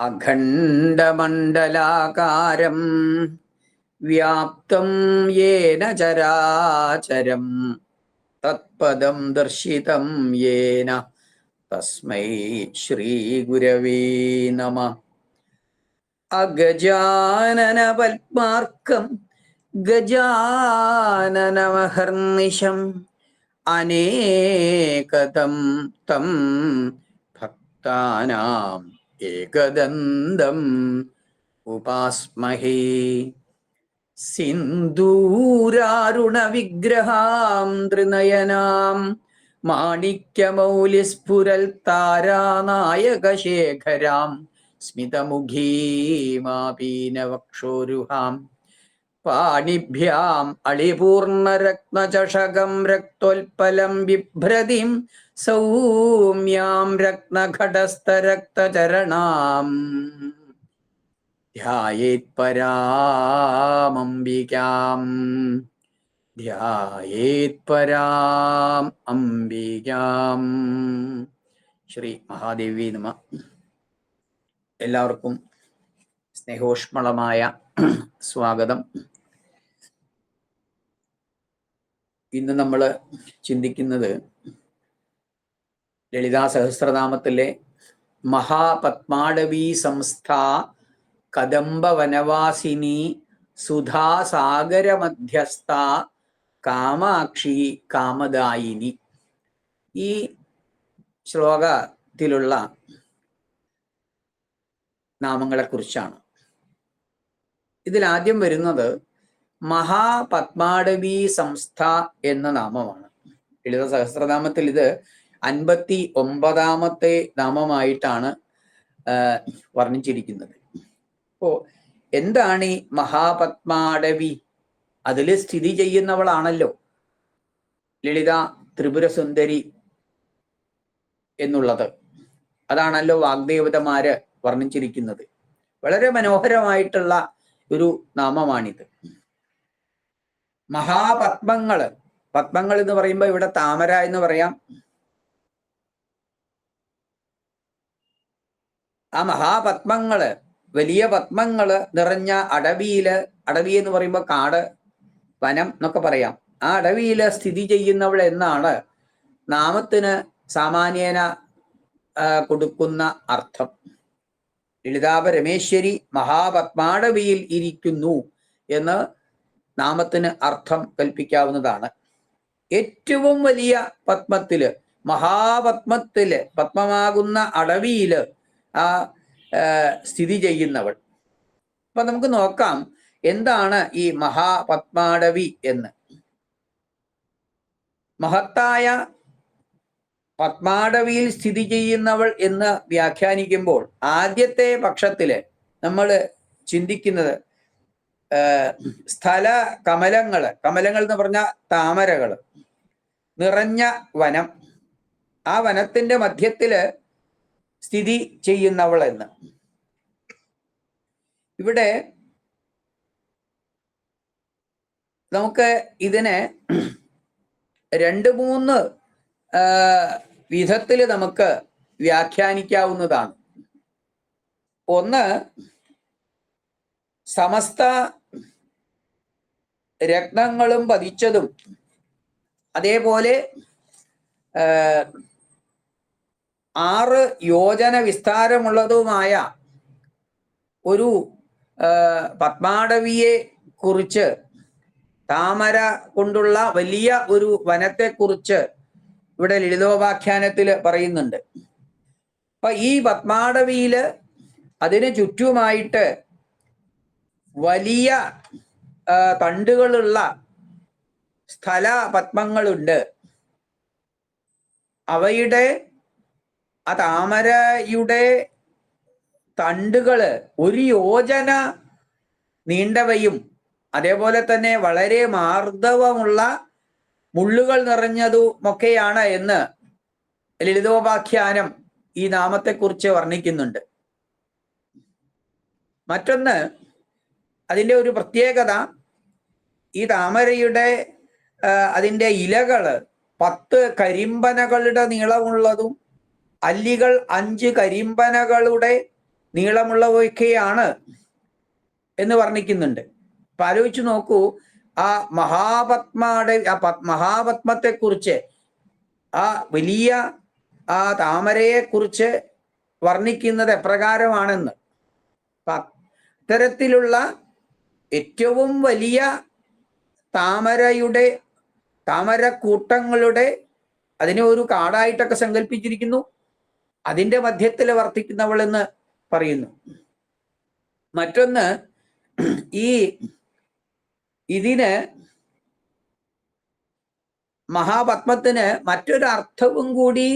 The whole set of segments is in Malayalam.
അഖണ്ഡമണ്ഡലാകാരം വ്യാപ്തം യേന ചരാചരം തത്പദം ദർശിതം യേന തസ്മൈ ശ്രീഗുരവേ നമഃ. അഗജാനന പത്മാർക്കം ഗജാനനമഹർനിശം അനേകദം തം ഭക്താനാം ഏകദന്തം ഉപാസ്മഹേ. സിന്ദൂരാരുണ വിഗ്രഹാം ത്രിനയനാം മാണിക്യമൗലിസ്ഫുരൽ താരാനായകശേഖരാം സ്മിതമുഖീമാപീനവക്ഷോരുഹാം പാണിഭ്യാം അളിപൂർണരത്നചഷകം രക്തോൽപലം ബിഭ്രതിം സൗമ്യാം രത്നഘടസ്ഥരക്തചരണാം ധ്യായേത് പരാമംബികാം ധ്യായേത് പരാം അംബികാം. ശ്രീ മഹാദേവി നമഃ. എല്ലാവർക്കും സ്നേഹോഷ്മളമായ സ്വാഗതം. ഇന്ന് നമ്മൾ ചിന്തിക്കുന്നത് ലളിതാ സഹസ്രനാമത്തിലെ മഹാപത്മാടവീ സംസ്ഥ കദംബ വനവാസിനി സുധാസാഗര മധ്യസ്ഥ കാമാക്ഷി കാമദായിനി. ഈ ശ്ലോകത്തിലുള്ള നാമങ്ങളെക്കുറിച്ചാണ്. ഇതിലാദ്യം വരുന്നത് മഹാപത്മാടവീ സംസ്ഥ എന്ന നാമമാണ്. ലളിത സഹസ്രനാമത്തിൽ ഇത് 59ാമത്തെ നാമമായിട്ടാണ് വർണ്ണിച്ചിരിക്കുന്നത്. അപ്പോ എന്താണ് ഈ മഹാപത്മാടവി? അതിൽ സ്ഥിതി ചെയ്യുന്നവളാണല്ലോ ലളിത ത്രിപുരസുന്ദരി എന്നുള്ളത്. അതാണല്ലോ വാഗ്ദേവതമാര് വർണ്ണിച്ചിരിക്കുന്നത്. വളരെ മനോഹരമായിട്ടുള്ള ഒരു നാമമാണിത്. മഹാപത്മങ്ങള്, പത്മങ്ങൾ എന്ന് പറയുമ്പോൾ ഇവിടെ താമര എന്ന് പറയാം. ആ മഹാപത്മങ്ങള്, വലിയ പത്മങ്ങള് നിറഞ്ഞ അടവിയില്, അടവി എന്ന് പറയുമ്പോൾ കാട്, വനം എന്നൊക്കെ പറയാം, ആ അടവിയില് സ്ഥിതി ചെയ്യുന്നവൾ എന്നാണ് നാമത്തിന് സാമാന്യേന കൊടുക്കുന്ന അർത്ഥം. ലളിതാപരമേശ്വരി മഹാപത്മാടവിയിൽ ഇരിക്കുന്നു എന്ന് നാമത്തിന് അർത്ഥം കൽപ്പിക്കാവുന്നതാണ്. ഏറ്റവും വലിയ പത്മത്തില്, മഹാപത്മത്തില്, പത്മമാകുന്ന അടവിയില് ആ സ്ഥിതി ചെയ്യുന്നവൾ. അപ്പൊ നമുക്ക് നോക്കാം എന്താണ് ഈ മഹാപത്മാടവി എന്ന്. മഹത്തായ പത്മാടവിയിൽ സ്ഥിതി ചെയ്യുന്നവൾ എന്ന് വ്യാഖ്യാനിക്കുമ്പോൾ ആദ്യത്തെ പക്ഷത്തില് നമ്മൾ ചിന്തിക്കുന്നത് സ്ഥല കമലങ്ങള്, കമലങ്ങൾ എന്ന് പറഞ്ഞ താമരകള് നിറഞ്ഞ വനം, ആ വനത്തിന്റെ മധ്യത്തില് സ്ഥിതി ചെയ്യുന്നവൾ എന്ന്. ഇവിടെ നമുക്ക് ഇതിനെ 2-3 വിധത്തിൽ നമുക്ക് വ്യാഖ്യാനിക്കാവുന്നതാണ്. ഒന്ന്, സമസ്ത രത്നങ്ങളും പതിച്ചതും അതേപോലെ 6 യോജന വിസ്താരമുള്ളതുമായ ഒരു പത്മാടവിയെ കുറിച്ച്, താമര കൊണ്ടുള്ള വലിയ ഒരു വനത്തെക്കുറിച്ച് ഇവിടെ ലളിതോപാഖ്യാനത്തിൽ പറയുന്നുണ്ട്. അപ്പൊ ഈ പത്മാടവിയില് അതിന് ചുറ്റുമായിട്ട് വലിയ തണ്ടുകളുള്ള സ്ഥല പത്മങ്ങളുണ്ട്. അവയുടെ ആ താമരയുടെ തണ്ടുകള് 1 യോജന നീണ്ടവയും അതേപോലെ തന്നെ വളരെ മാർദ്ദവമുള്ള മുള്ളുകൾ നിറഞ്ഞതുമൊക്കെയാണ് എന്ന് ലളിതോപാഖ്യാനം ഈ നാമത്തെക്കുറിച്ച് വർണ്ണിക്കുന്നുണ്ട്. മറ്റൊന്ന്, അതിൻ്റെ ഒരു പ്രത്യേകത, ഈ താമരയുടെ അതിൻ്റെ ഇലകള് 10 കരിമ്പനകളുടെ നീളമുള്ളതും അല്ലികൾ 5 കരിമ്പനകളുടെ നീളമുള്ളവയൊക്കെയാണ് എന്ന് വർണ്ണിക്കുന്നുണ്ട്. അപ്പൊ ആലോചിച്ച് നോക്കൂ, ആ മഹാപത്മത്തെക്കുറിച്ച്, ആ വലിയ ആ താമരയെക്കുറിച്ച് വർണ്ണിക്കുന്നത് എപ്രകാരമാണെന്ന്. അത്തരത്തിലുള്ള ഏറ്റവും വലിയ താമരക്കൂട്ടങ്ങളുടെ, അതിനെ ഒരു കാടായിട്ടൊക്കെ സങ്കല്പിച്ചിരിക്കുന്നു. അതിൻ്റെ മധ്യത്തിൽ വർത്തിക്കുന്നവൾ എന്ന് പറയുന്നു. മറ്റൊന്ന്, ഇതിന് മഹാപത്മത്തിന് മറ്റൊരു അർത്ഥവും കൂടി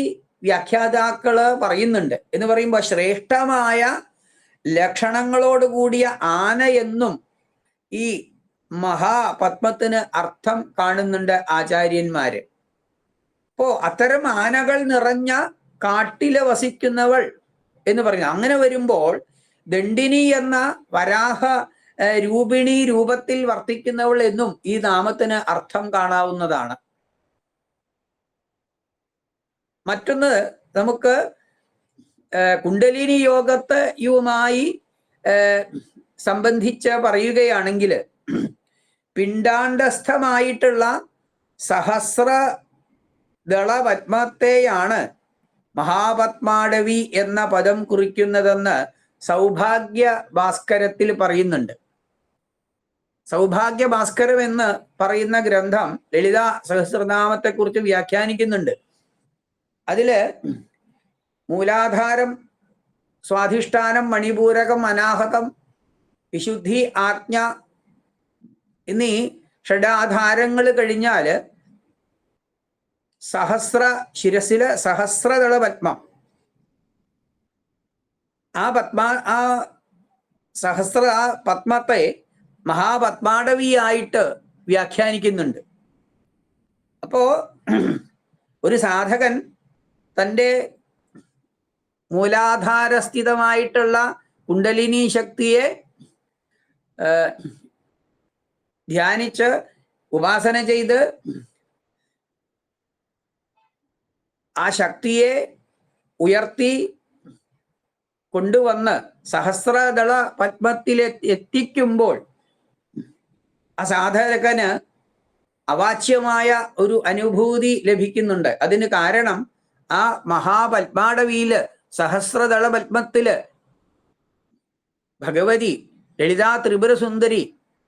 വ്യാഖ്യാതാക്കള് പറയുന്നുണ്ട്. എന്ന് പറയുമ്പോൾ ശ്രേഷ്ഠമായ ലക്ഷണങ്ങളോടുകൂടിയ ആന എന്നും ഈ മഹാപത്മത്തിന് അർത്ഥം കാണുന്നുണ്ട് ആചാര്യന്മാര്. അപ്പോ അത്തരം ആനകൾ നിറഞ്ഞ കാട്ടില് വസിക്കുന്നവൾ എന്ന് പറയുന്നു. അങ്ങനെ വരുമ്പോൾ ദണ്ഡിനി എന്ന വരാഹ രൂപിണി രൂപത്തിൽ വർത്തിക്കുന്നവൾ എന്നും ഈ നാമത്തിന് അർത്ഥം കാണാവുന്നതാണ്. മറ്റൊന്ന്, നമുക്ക് കുണ്ടലിനി യോഗത്തെയുമായി സംബന്ധിച്ച് പറയുകയാണെങ്കിൽ, പിണ്ഡാണ്ഡസ്ഥമായിട്ടുള്ള സഹസ്രദളപത്മത്തെയാണ് മഹാപത്മാടവി എന്ന പദം കുറിക്കുന്നതെന്ന് സൗഭാഗ്യ ഭാസ്കരത്തിൽ പറയുന്നുണ്ട്. സൗഭാഗ്യ ഭാസ്കരം എന്ന് പറയുന്ന ഗ്രന്ഥം ലളിതാ സഹസ്രനാമത്തെക്കുറിച്ച് വ്യാഖ്യാനിക്കുന്നുണ്ട്. അതില് മൂലാധാരം, സ്വാധിഷ്ഠാനം, മണിപൂരകം, അനാഹതം, വിശുദ്ധി, ആജ്ഞ എന്നീ ഷഡാധാരങ്ങൾ കഴിഞ്ഞാൽ ശിരസില് സഹസ്രദള പത്മം, ആ പത്മത്തെ മഹാപത്മാടവിയായിട്ട് വ്യാഖ്യാനിക്കുന്നുണ്ട്. അപ്പോ ഒരു സാധകൻ തൻ്റെ മൂലാധാരസ്ഥിതമായിട്ടുള്ള കുണ്ടലിനി ശക്തിയെ ധ്യാനിച്ച് ഉപാസന ചെയ്ത് ആ ശക്തിയെ ഉയർത്തി കൊണ്ടുവന്ന് സഹസ്രദള പത്മത്തിലെത്തിക്കുമ്പോൾ ആ സാധകന് അവാച്യമായ ഒരു അനുഭൂതി ലഭിക്കുന്നുണ്ട്. അതിന് കാരണം ആ മഹാപത്മാടവിയില് സഹസ്രദള പത്മത്തില് ഭഗവതി ലളിതാ ത്രിപുരസുന്ദരി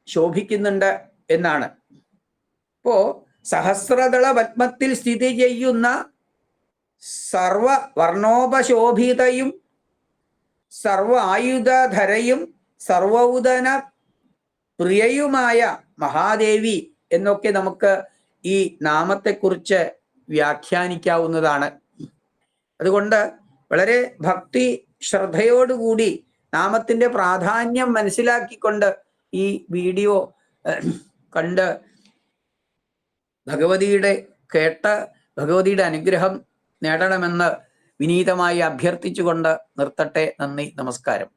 ശോഭിക്കുന്നുണ്ട് എന്നാണ്. അപ്പോ സഹസ്രദള പത്മത്തിൽ സ്ഥിതി ചെയ്യുന്ന സർവ വർണ്ണോപശോഭിതയും സർവ ആയുധധരയും സർവൗദന പ്രിയയുമായ മഹാദേവി എന്നൊക്കെ നമുക്ക് ഈ നാമത്തെക്കുറിച്ച് വ്യാഖ്യാനിക്കാവുന്നതാണ്. അതുകൊണ്ട് വളരെ ഭക്തി ശ്രദ്ധയോടുകൂടി നാമത്തിൻ്റെ പ്രാധാന്യം മനസ്സിലാക്കിക്കൊണ്ട് ഈ വീഡിയോ കണ്ട് ഭഗവതിയുടെ അനുഗ്രഹം നേടണമെന്ന് വിനീതമായി അഭ്യർത്ഥിച്ചുകൊണ്ട് നിർത്തട്ടെ. നന്ദി, നമസ്കാരം.